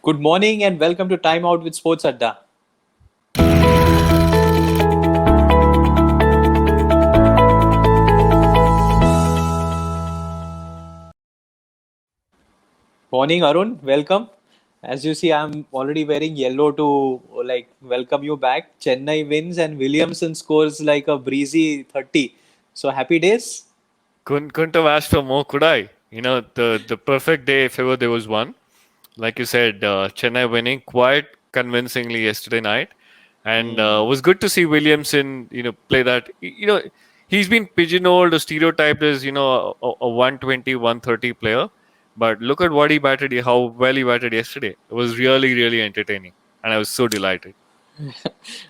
Good morning and welcome to Timeout with SportsAdda. Morning Arun, welcome. As you see, I'm already wearing yellow to welcome you back. Chennai wins and Williamson scores like a breezy 30. So happy days. Couldn't have asked for more, could I? The perfect day if ever there was one. Like you said, Chennai winning quite convincingly yesterday night, and Hmm. was good to see Williamson, play that. He's been pigeonholed or stereotyped as, a 120, 130 player. But look at what he batted, how well he batted yesterday. It was really, really entertaining, and I was so delighted.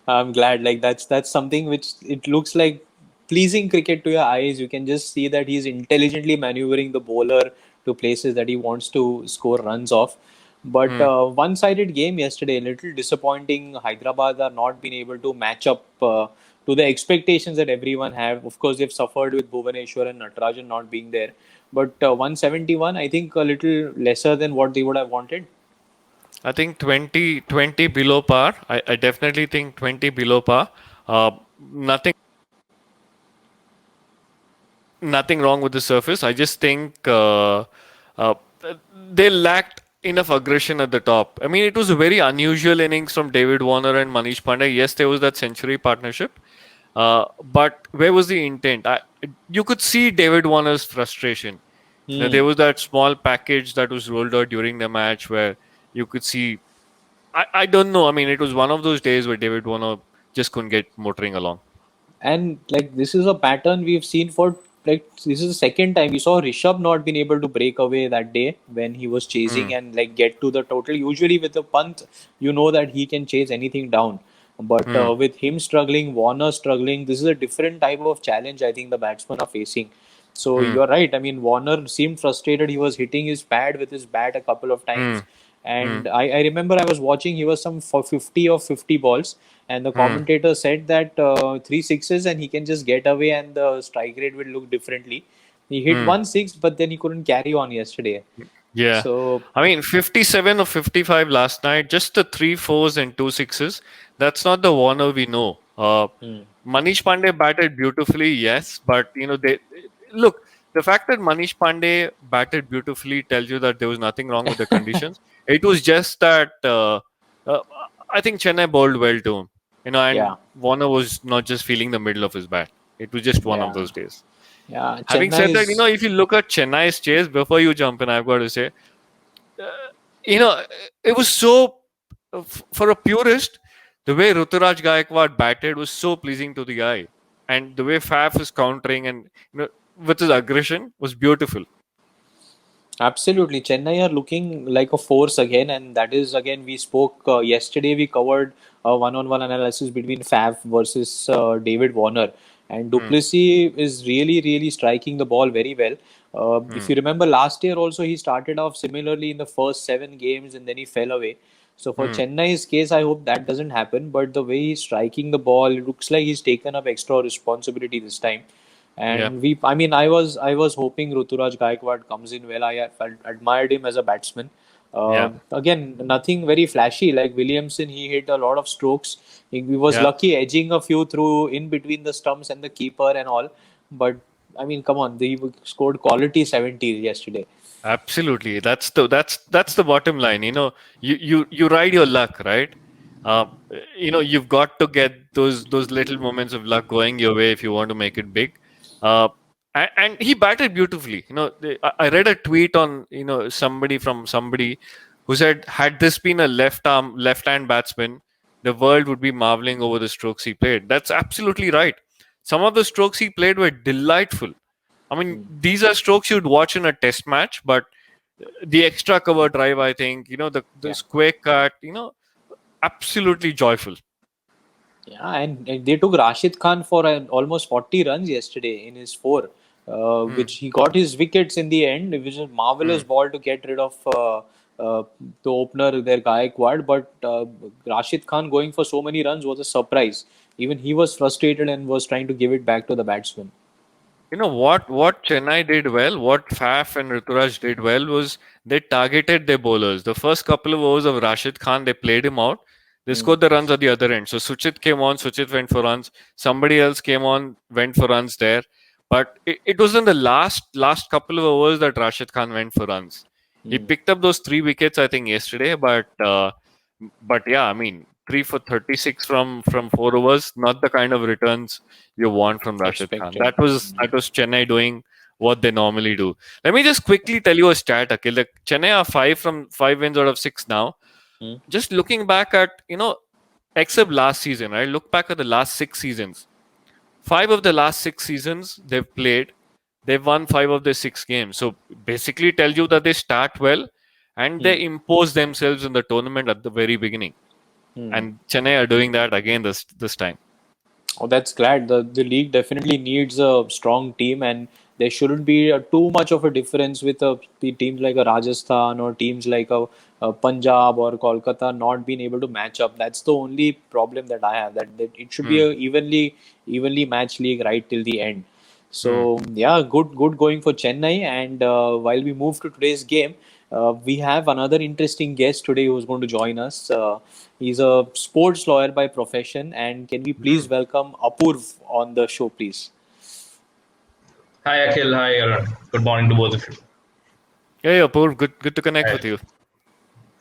I'm glad. That's something which it looks like pleasing cricket to your eyes. You can just see that he's intelligently maneuvering the bowler to places that he wants to score runs off. But Hmm. one-sided game yesterday, a little disappointing. Hyderabad are not been able to match up to the expectations that everyone have. Of course, they've suffered with Bhuvaneshwar and Natarajan not being there. But 171, I think a little lesser than what they would have wanted. I think 20 below par. I definitely think 20 below par. Nothing nothing wrong with the surface. I just think uh, they lacked enough aggression at the top. I mean, it was a very unusual innings from David Warner and Manish Pandey. Yes, there was that century partnership, but where was the intent? You could see David Warner's frustration. There Hmm. was that small package that was rolled out during the match where you could see. I don't know. I mean, it was one of those days where David Warner just couldn't get motoring along. And like this is a pattern we've seen for this is the second time we saw Rishabh not been able to break away that day when he was Hmm. chasing and like get to the total. Usually with the punt, you know that he can chase anything down. But Hmm. with him struggling, Warner struggling, this is a different type of challenge I think the batsmen are facing. So Hmm. you're right. I mean, Warner seemed frustrated. He was hitting his pad with his bat a couple of Hmm. times. Hmm. And I remember I was watching, he was some for 50 or 50 balls and the Hmm. commentator said that three sixes and he can just get away and the strike rate will look differently. He hit Hmm. one six, but then he couldn't carry on yesterday. Yeah. So, I mean, 57 or 55 last night, just the three fours and two sixes. That's not the Warner we know. hmm, Manish Pandey batted beautifully, yes, but they look, the fact that Manish Pandey batted beautifully tells you that there was nothing wrong with the conditions. It was just that uh, I think Chennai bowled well to him, and yeah, Warner was not just feeling the middle of his bat. It was just one of yeah, those days. yeah. Having Chennai said that, is, if you look at Chennai's chase, before you jump in, I've got to say, uh, you know, it was so, for a purist, the way Ruturaj Gaikwad batted was so pleasing to the eye. And the way Faf is countering and, with his aggression was beautiful. absolutely. Chennai are looking like a force again, and that is again we spoke yesterday. We covered a one-on-one analysis between Faf versus David Warner, and Hmm, Duplessis is really striking the ball very well. If hmm, you remember last year, also he started off similarly in the first 7 games, and then he fell away. So for hmm. Chennai's case, I hope that doesn't happen. But the way he's striking the ball, it looks like he's taken up extra responsibility this time. Yeah, And I was hoping Ruturaj Gaikwad comes in well. Admired him as a batsman. yeah, Again, nothing very flashy like Williamson. He hit a lot of strokes. He was yeah. lucky edging a few through in between the stumps and the keeper and all. But I mean, come on, they scored quality 70s yesterday. Absolutely. That's the bottom line. You ride your luck, right? Uh, you've got to get those little moments of luck going your way if you want to make it big. Uh, and he batted beautifully. I read a tweet on somebody who said, had this been a left hand batsman, the world would be marveling over the strokes he played. That's absolutely right. Some of the strokes he played were delightful. I mean, these are strokes you'd watch in a test match, but the extra cover drive, I think, the Yeah. square cut, absolutely joyful. Yeah, and they took Rashid Khan for almost 40 runs yesterday in his four, Hmm. which he got his wickets in the end. It was a marvelous Hmm. ball to get rid of the opener, their Gaikwad. But Rashid Khan going for so many runs was a surprise. Even he was frustrated and was trying to give it back to the batsman. What Chennai did well, what Faf and Rituraj did well was they targeted their bowlers. The first couple of overs of Rashid Khan, they played him out. They Hmm. scored the runs at the other end. So Suchit came on, Suchit went for runs. Somebody else came on, went for runs there. But it was in the last couple of overs that Rashid Khan went for runs. He Hmm. picked up those 3 wickets, I think, yesterday. But yeah, I mean, 3 for 36 from 4 overs, not the kind of returns you want from Rashid Khan. Expected. That was Chennai doing what they normally do. Let me just quickly tell you a stat, Akhil. Like Chennai are 5 wins out of 6 now. Hmm. Just looking back at except last season, right? Look back at the last 6 seasons. 5 of the last 6 seasons they've played, they've won 5 of their 6 games. So basically, tell you that they start well and Hmm. they impose themselves in the tournament at the very beginning. Hmm. And Chennai are doing that again this time. Oh, that's glad. The league definitely needs a strong team, and there shouldn't be too much of a difference with the teams like a Rajasthan or teams like a Punjab or Kolkata not being able to match up. That's the only problem that I have. That it should be Hmm. a evenly matched league right till the end. Hmm. So yeah, good going for Chennai. And while we move to today's game, we have another interesting guest today who's going to join us. He's a sports lawyer by profession. And can we please welcome Apurv on the show, please? Hi Akhil, hi Arun. Good morning to both of you. Hey, Apurv, good to connect Hi. with you.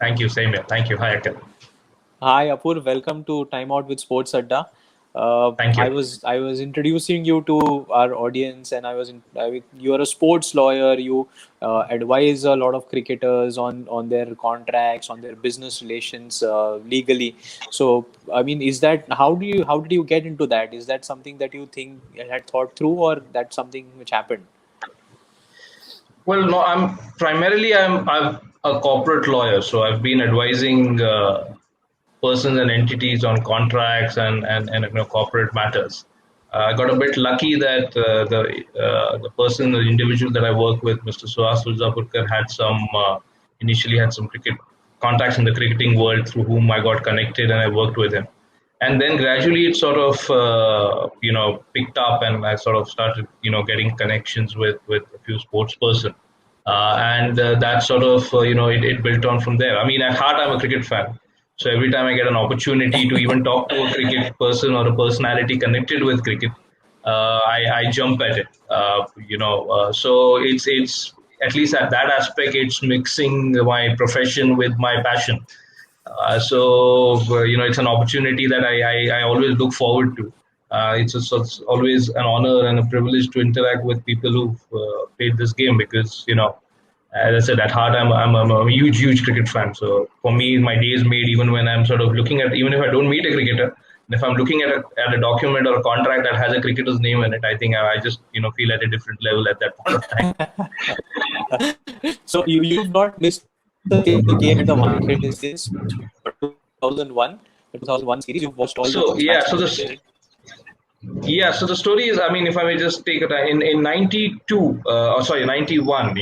Thank you, same here. Thank you. Hi Akhil. Hi, Apurv. Welcome to Timeout with SportsAdda. Thank I you. was I was introducing you to our audience, and you are a sports lawyer. You advise a lot of cricketers on their contracts, on their business relations legally. So, I mean, is that how did you get into that? Is that something that you think you had thought through, or that something which happened? Well, no, I'm a corporate lawyer, so I've been advising persons and entities on contracts and corporate matters. I got a bit lucky that the person, the individual that I work with, Mr. Suhas Mirzapurkar, had initially had some cricket contacts in the cricketing world through whom I got connected and I worked with him. And then gradually it sort of picked up, and I sort of started getting connections with a few sports person, and that sort of it built on from there. I mean, at heart, I'm a cricket fan, so every time I get an opportunity to even talk to a cricket person or a personality connected with cricket, I jump at it. So it's at least at that aspect, it's mixing my profession with my passion. It's an opportunity that I always look forward to. It's always an honor and a privilege to interact with people who've played this game, because as I said, at heart I'm a huge cricket fan. So for me, my day is made even when I'm sort of looking at, even if I don't meet a cricketer, and if I'm looking at a document or a contract that has a cricketer's name in it, I think I just feel at a different level at that point of time. So you've not missed a single game in the 100 since 2001, the 2001 series. You've watched all So those yeah, matches, is it? yeah, so the story is, I mean, if I may just take it in 92, or sorry, 91,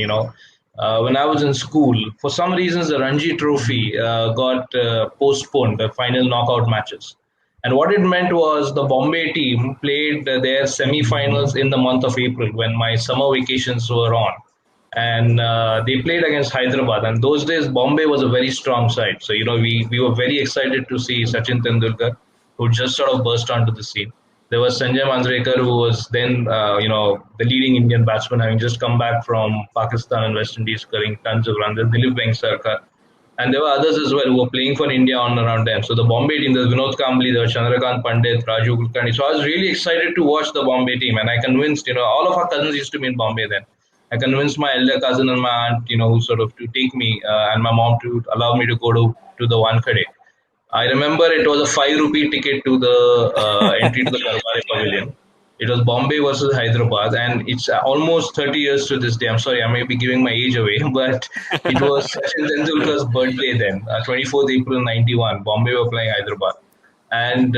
when I was in school, for some reasons, the Ranji Trophy got postponed, the final knockout matches. And what it meant was the Bombay team played their semi finals in the month of April when my summer vacations were on. And they played against Hyderabad. And those days, Bombay was a very strong side. So, we were very excited to see Sachin Tendulkar, who just sort of burst onto the scene. There was Sanjay Manjrekar, who was then, the leading Indian batsman, having just come back from Pakistan and West Indies, scoring tons of runs. There's Dilip Vengsarkar. And there were others as well who were playing for India on around them. So the Bombay team, there's Vinod Kambli, there was Chandrakant Pandit, Raju Kulkarni. So I was really excited to watch the Bombay team. And I convinced, all of our cousins used to be in Bombay then. I convinced my elder cousin and my aunt, who sort of to take me, and my mom to allow me to go to the Wankhede. I remember it was a 5 rupee ticket to the entry to the Garware Pavilion. It was Bombay versus Hyderabad, and it's almost 30 years to this day. I'm sorry, I may be giving my age away, but it was Sachin Tendulkar's birthday then, 24th April 91. Bombay were playing Hyderabad. And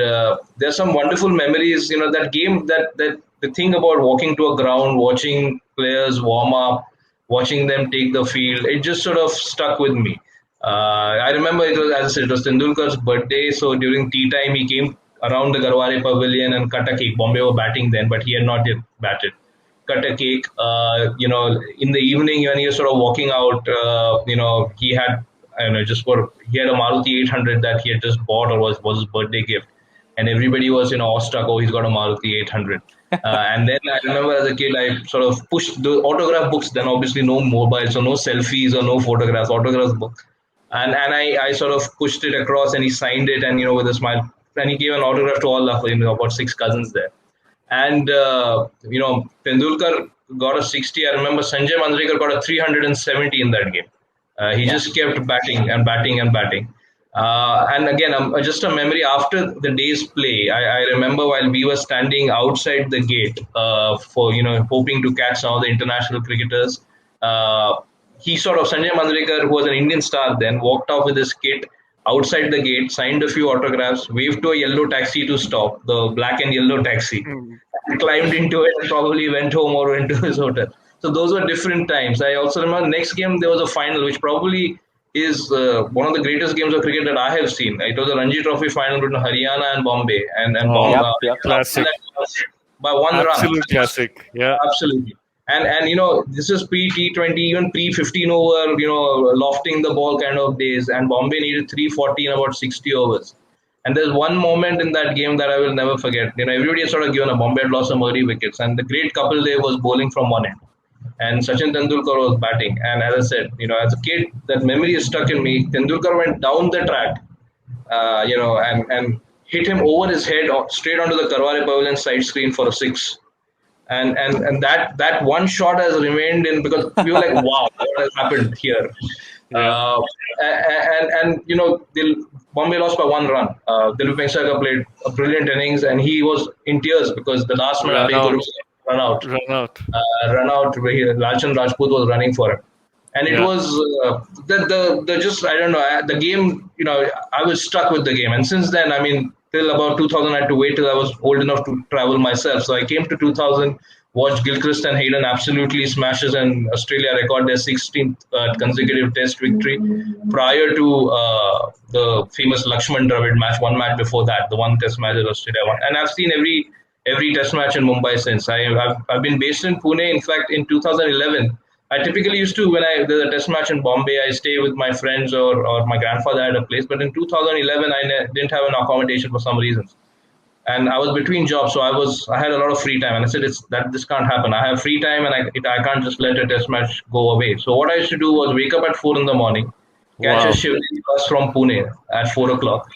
there's some wonderful memories. That game, that the thing about walking to a ground, watching players warm up, watching them take the field, it just sort of stuck with me. I remember it was, as I said, it was Tendulkar's birthday. So during tea time, he came around the Garware Pavilion and cut a cake. Bombay were batting then, but he had not yet batted. cut a cake. In the evening when he was sort of walking out, he had, I don't know, he had a Maruti 800 that he had just bought, or was his birthday gift, and everybody was awestruck. Oh, he's got a Maruti 800. And then I remember as a kid, I sort of pushed the autograph books. Then obviously no mobiles, so no selfies or no photographs. Autographs book, and I sort of pushed it across, and he signed it, and with a smile, and he gave an autograph to all of about six cousins there. And Tendulkar got a 60. I remember Sanjay Manjrekar got a 370 in that game. He just kept batting and batting and batting. And again, just a memory after the day's play. I remember while we were standing outside the gate for hoping to catch some of the international cricketers. He sort of, Sanjay Manjrekar, who was an Indian star then, walked off with his kit outside the gate, signed a few autographs, waved to a yellow taxi to stop, the black and yellow taxi, and climbed into it and probably went home or went to his hotel. So those were different times. I also remember next game there was a final, which probably is one of the greatest games of cricket that I have seen. It was a Ranji Trophy final between Haryana and Bombay, and Yep. Classic. by one Absolute run. classic. Yeah. Absolutely. And this is pre T20, even pre 15 over, lofting the ball kind of days. And Bombay needed 340 in about 60 overs. And there's one moment in that game that I will never forget. Everybody had sort of given a Bombay had lost some early wickets, and the great Kapil Dev was bowling from one end, and Sachin Tendulkar was batting. And as I said, as a kid, that memory is stuck in me. Tendulkar went down the track, and hit him over his head straight onto the Karware Pavilion side screen for a six. And that one shot has remained in, because we were like, wow, what has happened here? Yeah. Bombay lost by one run. Dilip Vengsarkar played a brilliant innings, and he was in tears because the last man Run out. run out. Run out. Where Lachan Rajput was running for him. And it was the just, I don't know, the game, I was stuck with the game. And since then, I mean, till about 2000, I had to wait till I was old enough to travel myself. So I came to 2000, watched Gilchrist and Hayden absolutely smashes, and Australia record their 16th consecutive test victory prior to the famous Lakshman Dravid match, one match before that, the one test match that Australia won. And I've seen every test match in Mumbai since. I've been based in Pune. In fact, in 2011, I typically used to, when there's a test match in Bombay, I stay with my friends or my grandfather had a place. But in 2011, I didn't have an accommodation for some reasons. And I was between jobs, so I had a lot of free time. And I said, this can't happen. I have free time, and I can't just let a test match go away. So what I used to do was wake up at 4 in the morning, catch a Shivling bus from Pune at 4 o'clock,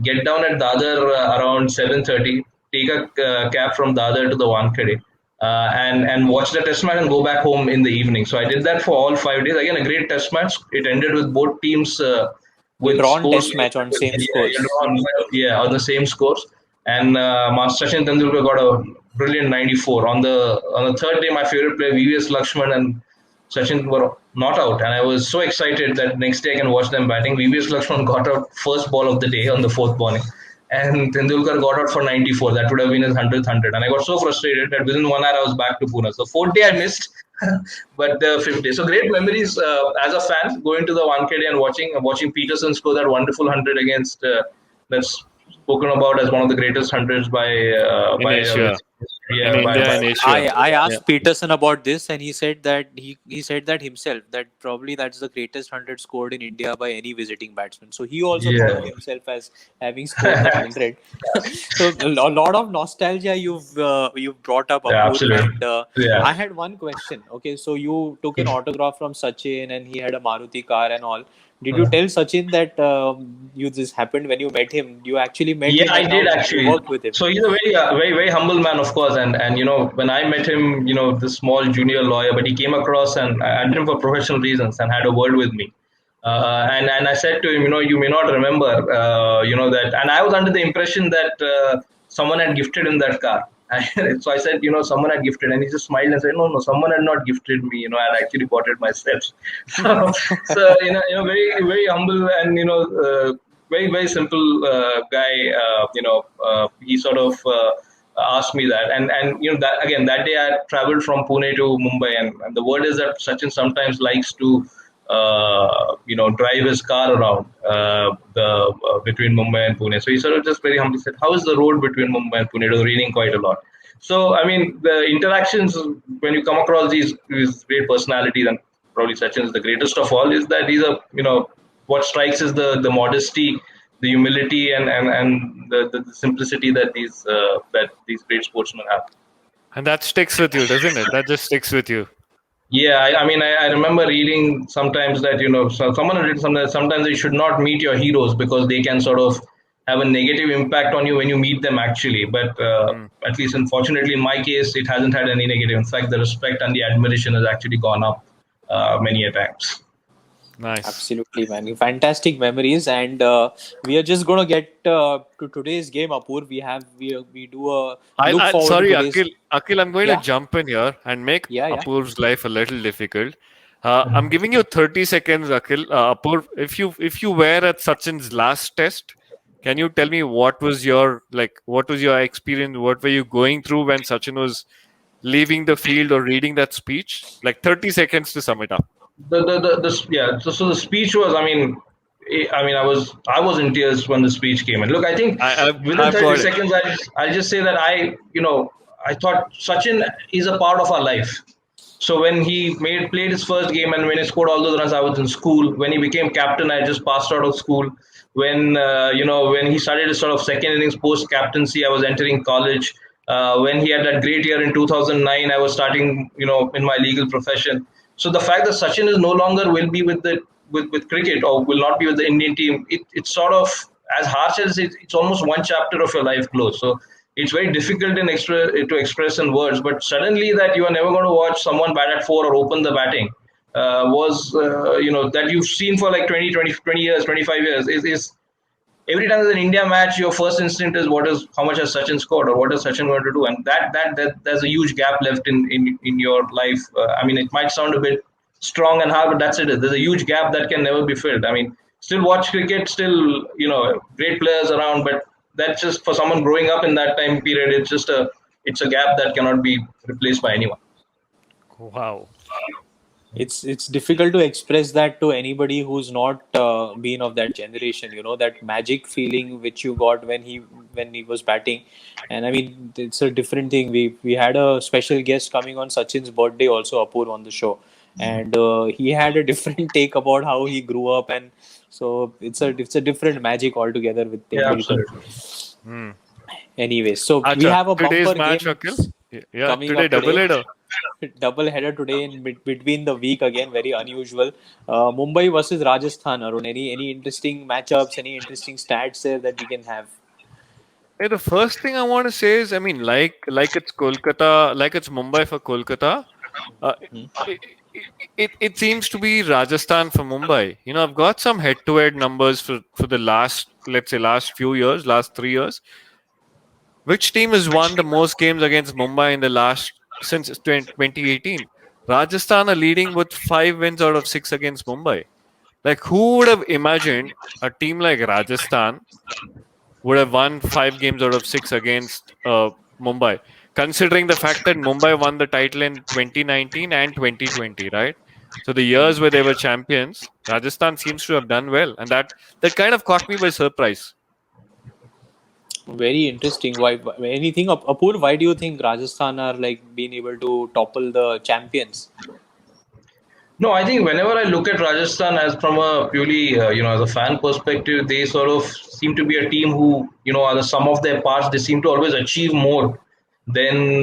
get down at Dadar around 7:30, take a cab from Dadar to the Wankhede, and watch the test match and go back home in the evening. So I did that for all 5 days. Again, a great test match. It ended with both teams with drawn scores, test match on same scores. on the same scores. And Master Sachin Tendulkar got a brilliant 94. On the third day, my favorite player, VVS Lakshman and Sachin were not out. And I was so excited that next day I can watch them batting. VVS Lakshman got out first ball of the day on the fourth morning. And Tendulkar got out for 94. That would have been his 100th 100. And I got so frustrated that within 1 hour I was back to Pune. So fourth day I missed, but the fifth day. So great memories as a fan, going to the Wankhede and watching Peterson score that wonderful 100 against that's spoken about as one of the greatest hundreds by Asia. India and Asia. I asked Peterson about this, and he said that he said that himself, that probably that's the greatest 100 scored in India by any visiting batsman. So he also thought of himself as having scored that 100. So a lot of nostalgia you've brought up. Absolutely. And, I had one question. Okay, so you took an autograph from Sachin, and he had a Maruti car and all. Did you tell Sachin that this happened when you met him? You actually met him? Yeah, I did actually. Work with him. So he's a very, very humble man, of course. And when I met him, the small junior lawyer, but he came across, and I met him for professional reasons and had a word with me. And I said to him, you may not remember, that. And I was under the impression that someone had gifted him that car. So I said, someone had gifted, and he just smiled and said, no, someone had not gifted me. I had actually bought it myself. So very, very humble and very, very simple guy. He sort of asked me that, and that again, that day I traveled from Pune to Mumbai, and the word is that Sachin sometimes likes to drive his car around between Mumbai and Pune. So he sort of just very humbly said, how is the road between Mumbai and Pune? It was raining quite a lot. So, I mean, the interactions when you come across these great personalities, and probably Sachin is the greatest of all, is that he's a, what strikes is the modesty, the humility, and the simplicity that these great sportsmen have. And that sticks with you, doesn't it? That just sticks with you. Yeah, I mean, I remember reading sometimes that someone had written something that sometimes you should not meet your heroes because they can sort of have a negative impact on you when you meet them actually. But Hmm. at least, unfortunately, in my case, it hasn't had any negative. In fact, the respect and the admiration has actually gone up many a times. Nice. Absolutely, man. Fantastic memories, and we are just gonna get to today's game, Apur. We do a look forward to Sorry, today's. Akhil, I'm going to Yeah, jump in here and make yeah, yeah. Apurv's life a little difficult. I'm giving you 30 seconds, Akhil. Apurv, if you were at Sachin's last test, can you tell me what was your experience? What were you going through when Sachin was leaving the field or reading that speech? Like 30 seconds to sum it up. Yeah. So the speech was. I was in tears when the speech came in. Look, I think I, I've within I've 30 got it. seconds, I'll just say that I thought Sachin is a part of our life. So when he played his first game and when he scored all those runs, I was in school. When he became captain, I just passed out of school. When he started his sort of second innings post captaincy, I was entering college. When he had that great year in 2009, I was starting, in my legal profession. So the fact that Sachin is no longer will be with cricket or will not be with the Indian team, it's sort of as harsh as it's almost one chapter of your life closed. So it's very difficult to express in words. But suddenly that you are never going to watch someone bat at four or open the batting was that you've seen for like 20 years, 25 years is every time there's an India match, your first instinct is how much has Sachin scored or what is Sachin going to do, and that there's a huge gap left in your life. I mean, it might sound a bit strong and hard, but that's it. There's a huge gap that can never be filled. I mean, still watch cricket, still great players around, but that's just for someone growing up in that time period. It's a gap that cannot be replaced by anyone. Wow. It's difficult to express that to anybody who's not been of that generation. You know, that magic feeling which you got when he was batting, and I mean it's a different thing. We had a special guest coming on Sachin's birthday also, Apur, on the show, and he had a different take about how he grew up, and so it's a different magic altogether with Yeah, Tendulkar. absolutely. Hmm. Anyways, so we Acha, have a today's bumper match, game Akhil. Yeah, coming today up double today. header. Double header today in between the week again, very unusual. Mumbai versus Rajasthan. Arun, any interesting matchups, any interesting stats there that we can have? Hey, the first thing I want to say is, I mean, like it's Kolkata, like it's Mumbai for Kolkata. Uh, Hmm? it, it seems to be Rajasthan for Mumbai. I've got some head-to-head numbers for the last few years, last 3 years. Which team has won the most games against Mumbai in the last since 2018? Rajasthan are leading with 5 wins out of 6 against Mumbai. Like, who would have imagined a team like Rajasthan would have won 5 games out of 6 against Mumbai, considering the fact that Mumbai won the title in 2019 and 2020, right? So the years where they were champions, Rajasthan seems to have done well, and that kind of caught me by surprise. Very interesting. Why anything, Apur? Why do you think Rajasthan are like being able to topple the champions? No, I think whenever I look at Rajasthan as from a purely, as a fan perspective, they sort of seem to be a team who, are the sum of their parts. They seem to always achieve more than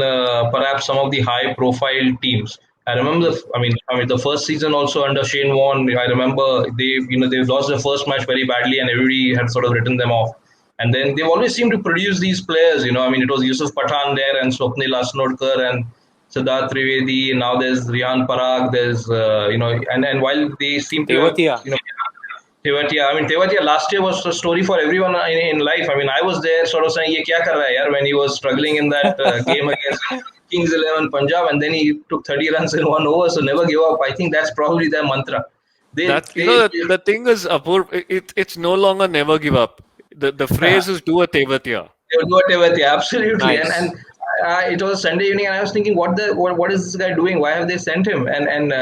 perhaps some of the high-profile teams. I remember, the first season also under Shane Warne. I remember they lost their first match very badly, and everybody had sort of written them off. And then they've always seemed to produce these players. It was Yusuf Pathan there and Swapnil Asnodkar and Siddharth Trivedi. Now there's Riyan Parag. There's and while they seem to have Tewatia. Tewatia. Tewatia last year was a story for everyone in life. I was there sort of saying, "Ye kya kar raha hai, yaar?" when he was struggling in that game against Kings 11 Punjab, and then he took 30 runs in 1 over. So never give up. I think that's probably their mantra. They, That's they, the thing is, Apur, it's no longer never give up. The yeah, phrase is do a tevatya. they would do whatever. Yeah, absolutely. And Nice. it was a Sunday evening, and I was thinking, what is this guy doing? Why have they sent him? And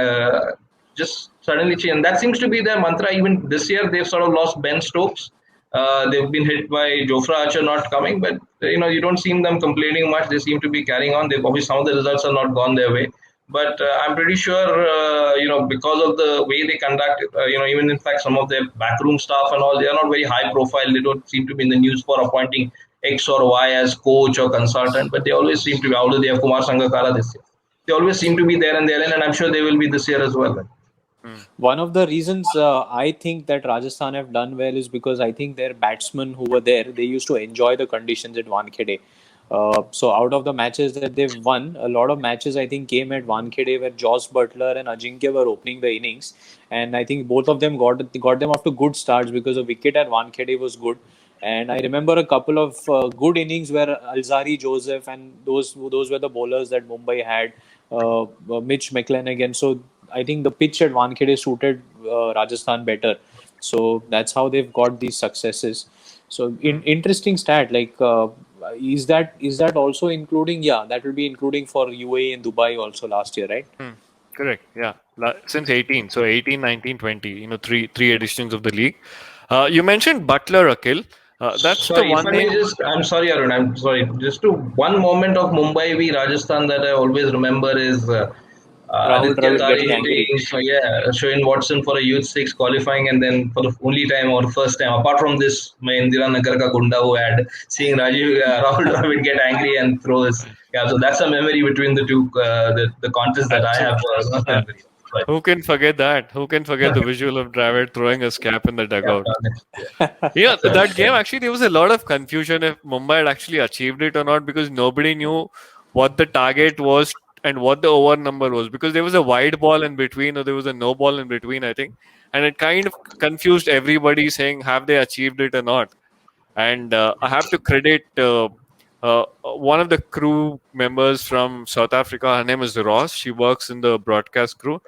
just suddenly change. And that seems to be their mantra. Even this year, they've sort of lost Ben Stokes. They've been hit by Jofra Archer not coming, but you don't see them complaining much. They seem to be carrying on. They obviously some of the results are not gone their way, but I'm pretty sure because of the way they conduct, even in fact some of their backroom staff and all, they are not very high profile. They don't seem to be in the news for appointing X or Y as coach or consultant, but they always seem to be. Although they have Kumar Sangakkara this year, they always seem to be there and there, and I'm sure they will be this year as well. One of the reasons I think that Rajasthan have done well is because I think their batsmen who were there, they used to enjoy the conditions at Wankhede. So out of the matches that they've won, a lot of matches I think came at Wankhede where Joss Butler and Ajinkya were opening the innings, and I think both of them got them off to good starts because the wicket at Wankhede was good. And I remember a couple of good innings where Alzari Joseph and those were the bowlers that Mumbai had, Mitch McClenaghan. So I think the pitch at Wankhede suited Rajasthan better. So that's how they've got these successes. So interesting stat. Like, is that also including? Yeah, that will be including for UAE and Dubai also last year, right? Correct. Yeah. Since 18. So 18, 19, 20. Three editions of the league. You mentioned Butler, Akhil. That's the Sorry, if one I may name. I'm sorry, Arun. I'm sorry. Just to one moment of Mumbai v Rajasthan that I always remember is Rahul Aditya Dravid Tari getting angry. hitting, Shane Watson for a youth six qualifying, and then for the only time or first time, apart from this, Indira Nagar ka Gunda who had seeing Rahul Dravid get angry and throw his. Yeah, so that's a memory between the two, the contest that I have Absolutely. memory. But, Who can forget that? Who can forget the visual of Dravid throwing his cap in the yeah, dugout? yeah. Yeah, So, that game actually there was a lot of confusion if Mumbai had actually achieved it or not because nobody knew what the target was and what the over number was because there was a wide ball in between or there was a no ball in between, I think, and it kind of confused everybody saying have they achieved it or not. And I have to credit one of the crew members from South Africa. Her name is Ross. She works in the broadcast crew,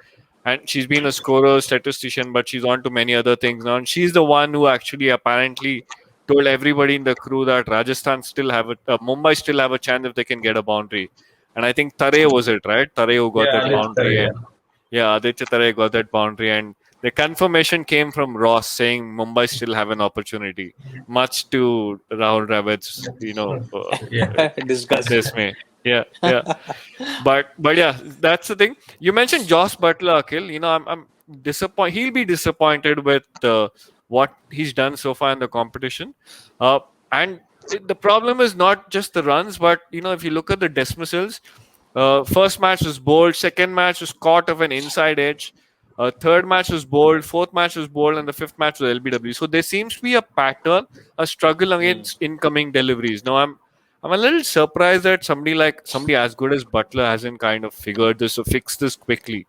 and she's been a scorer, statistician, but she's on to many other things now. And she's the one who actually apparently told everybody in the crew that Rajasthan still have Mumbai still have a chance if they can get a boundary. And I think Tare was it, right? Tare who got yeah, that let's boundary, yeah. and yeah, Aditya Tare got that boundary, and the confirmation came from Ross saying Mumbai still have an opportunity, much to Rahul Dravid's, Yeah. Disgust. dismay. Yeah, yeah. But yeah, that's the thing. You mentioned Josh Butler, Akhil. I'm disappointed. He'll be disappointed with what he's done so far in the competition. And the problem is not just the runs, but if you look at the dismissals, first match was bowled, second match was caught of an inside edge, third match was bowled, fourth match was bowled, and the fifth match was LBW. So there seems to be a pattern, a struggle against incoming deliveries. Now I'm a little surprised that somebody as good as Butler hasn't kind of figured this or fixed this quickly.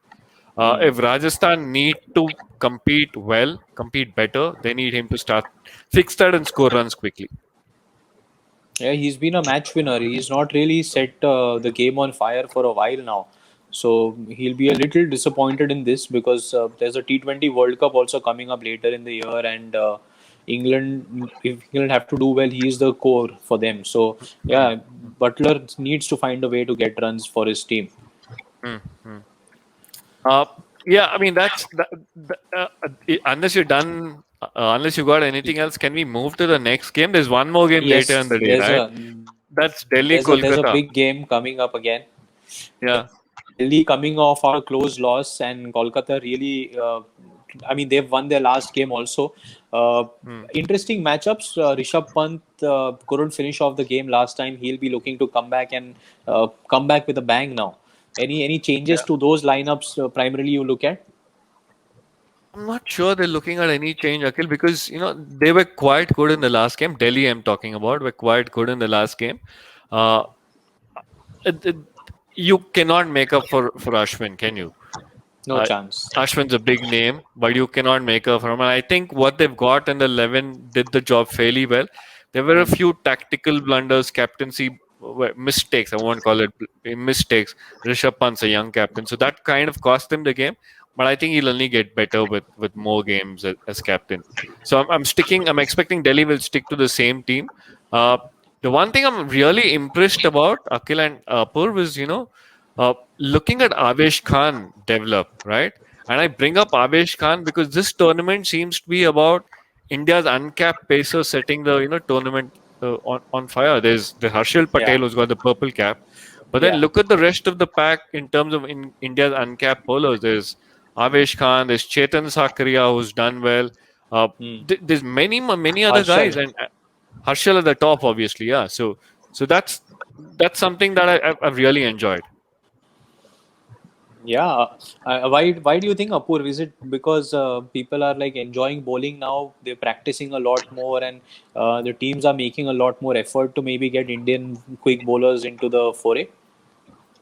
If Rajasthan need to compete well, compete better, they need him to start fix that and score runs quickly. Yeah, he's been a match winner. He's not really set the game on fire for a while now. So he'll be a little disappointed in this because there's a T20 World Cup also coming up later in the year, and England, if England have to do well, he is the core for them. So yeah, Butler needs to find a way to get runs for his team. Mm-hmm. Uh, yeah, I mean unless you're done, unless you got anything else, can we move to the next game? There's one more game later in Yes, the day, right? That's Delhi there's a Kolkata. big game coming up again. Yeah. Delhi coming off a close loss, and Kolkata really, I mean, they've won their last game also. Interesting matchups. Rishabh Pant couldn't finish off the game last time. He'll be looking to come back and come back with a bang now. Any changes to those lineups primarily you look at? I'm not sure they're looking at any change, Akhil, because they were quite good in the last game. Delhi, I'm talking about, were quite good in the last game. Uh, it- you cannot make up for Ashwin, can you? No chance. Ashwin's a big name, but you cannot make up for him. And I think what they've got in the 11 did the job fairly well. There were a few tactical blunders, captaincy mistakes. I won't call it mistakes. Rishabh Pant's a young captain, so that kind of cost him the game. But I think he'll only get better with more games as captain. So I'm expecting Delhi will stick to the same team. The one thing I'm really impressed about Akhil and Apurv is looking at Avesh Khan develop, right? And I bring up Avesh Khan because this tournament seems to be about India's uncapped pacer setting the tournament on fire. There's the Harshal Patel Yeah. who's got the purple cap, but then Yeah. look at the rest of the pack in terms of India's uncapped bowlers. There's Avesh Khan, there's Chetan Sakaria who's done well. Hmm. There's many other guys, Harshal. and Harshal at the top, obviously. Yeah, so that's something that I've really enjoyed. Yeah. Why do you think, Apurv? Is it because people are like enjoying bowling now? They're practicing a lot more, and the teams are making a lot more effort to maybe get Indian quick bowlers into the foray.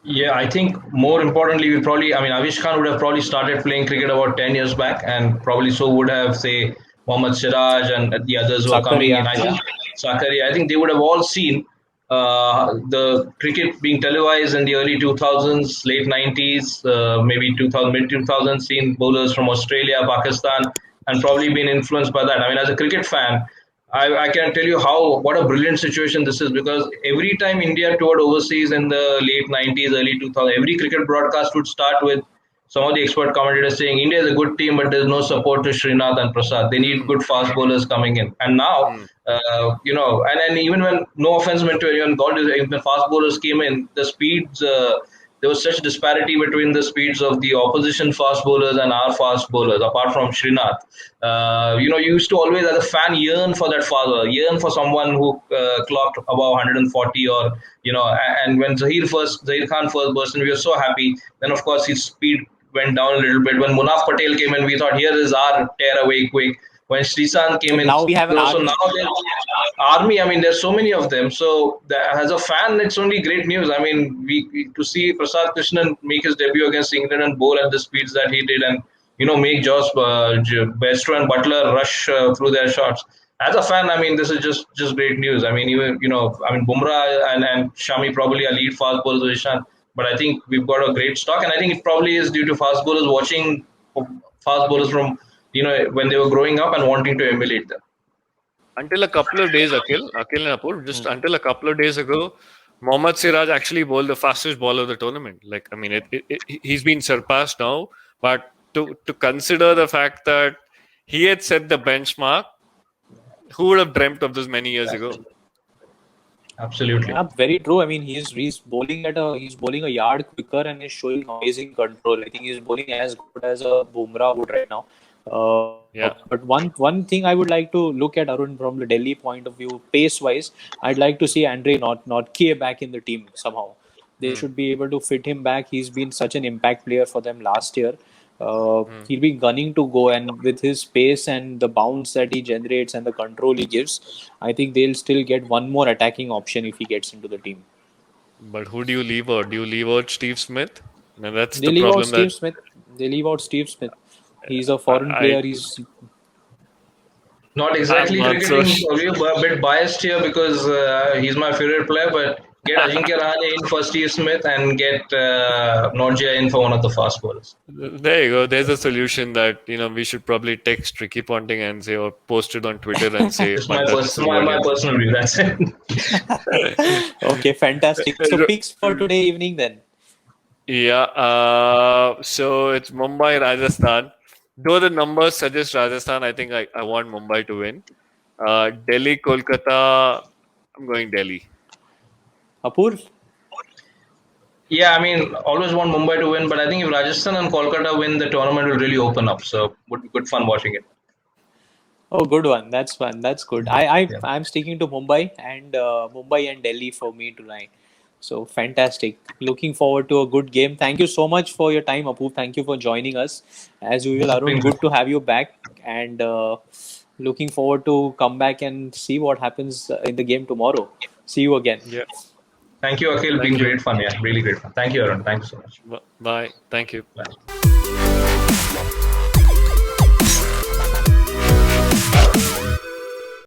Yeah, I think more importantly, I mean, Avish Khan would have probably started playing cricket about 10 years back, and probably so would have, say, Mohammad Siraj and the others who are coming in. Sakaria. I Yeah. think Sakari, I think they would have all seen the cricket being televised in the early 2000s, late 90s, maybe 2000, mid 2000s, seen bowlers from Australia, Pakistan, and probably been influenced by that. I mean, as a cricket fan, I can tell you what a brilliant situation this is, because every time India toured overseas in the late 90s, early 2000s, every cricket broadcast would start with some of the expert commentators saying India is a good team, but there's no support to Srinath and Prasad. They need Hmm. good fast bowlers coming in. And now, Hmm. and even when, no offense meant to anyone, God, when fast bowlers came in, the speeds, there was such disparity between the speeds of the opposition fast bowlers and our fast bowlers, apart from Srinath. You used to always, as a fan, yearn for that fast bowler, yearn for someone who clocked above 140, or, and when Zahir Khan first burst in, we were so happy. Then, of course, his speed went down a little bit. When Munaf Patel came in, we thought, here is our tear away quick. When Srisan came And in, now we have an so now army. there's army. I mean, there's so many of them. So as a fan, it's only great news. I mean, to see Prasad Krishnan make his debut against England and bowl at the speeds that he did, and make Bairstow and Butler rush through their shots. As a fan, I mean, this is just great news. I mean, even I mean, Bumrah and Shami probably are lead fast bowlers with Ishan, but I think we've got a great stock, and I think it probably is due to fast bowlers watching fast bowlers from when they were growing up and wanting to emulate them. Until a couple of days, Akhil and Apur, just until a couple of days ago, Mohammad Siraj actually bowled the fastest ball of the tournament. Like, I mean, he's been surpassed now, but to consider the fact that he had set the benchmark, who would have dreamt of this many years ago? Absolutely. Yeah, very true. I mean, he's bowling a yard quicker and is showing amazing control. I think he's bowling as good as a Bumrah would right now. Yeah. But one thing I would like to look at, Arun, from the Delhi point of view, pace wise, I'd like to see Andre Notke back in the team somehow. They should be able to fit him back. He's been such an impact player for them last year. He'll be gunning to go, and with his pace and the bounce that he generates and the control he gives, I think they'll still get one more attacking option if he gets into the team. But who do you leave out? Do you leave out Steve Smith? And that's They the leave out problem that Steve Smith. They leave out Steve Smith. He's a foreign I player. He's Not I'm exactly not so. cricketing. We're a bit biased here because he's my favorite player. But get Ajinkya Rahane in for Steve Smith and get Norgia in for one of the fast bowlers. There you go. There's a solution that we should probably text Ricky Ponting and say, or post it on Twitter and say, Just my Panda, this is personal, what my personal view. That's it. okay, fantastic. So picks for today evening then. Yeah. So it's Mumbai, Rajasthan. Though the numbers suggest Rajasthan, I think I want Mumbai to win. Delhi, Kolkata. I'm going Delhi. Apurv? Yeah, I mean, always want Mumbai to win, but I think if Rajasthan and Kolkata win, the tournament will really open up. So would be good fun watching it. Oh, good one. That's fun. That's good. Yeah. I'm sticking to Mumbai and Delhi for me tonight. So fantastic. Looking forward to a good game. Thank you so much for your time, Apurv. Thank you for joining us. As usual, It's Arun, been good. good to have you back. And looking forward to come back and see what happens in the game tomorrow. See you again. Yeah. Thank you, Akhil. Thank Been you. great fun. Yeah, really great fun. Thank you, Arun. Thank you so much. Bye. Thank you. Bye.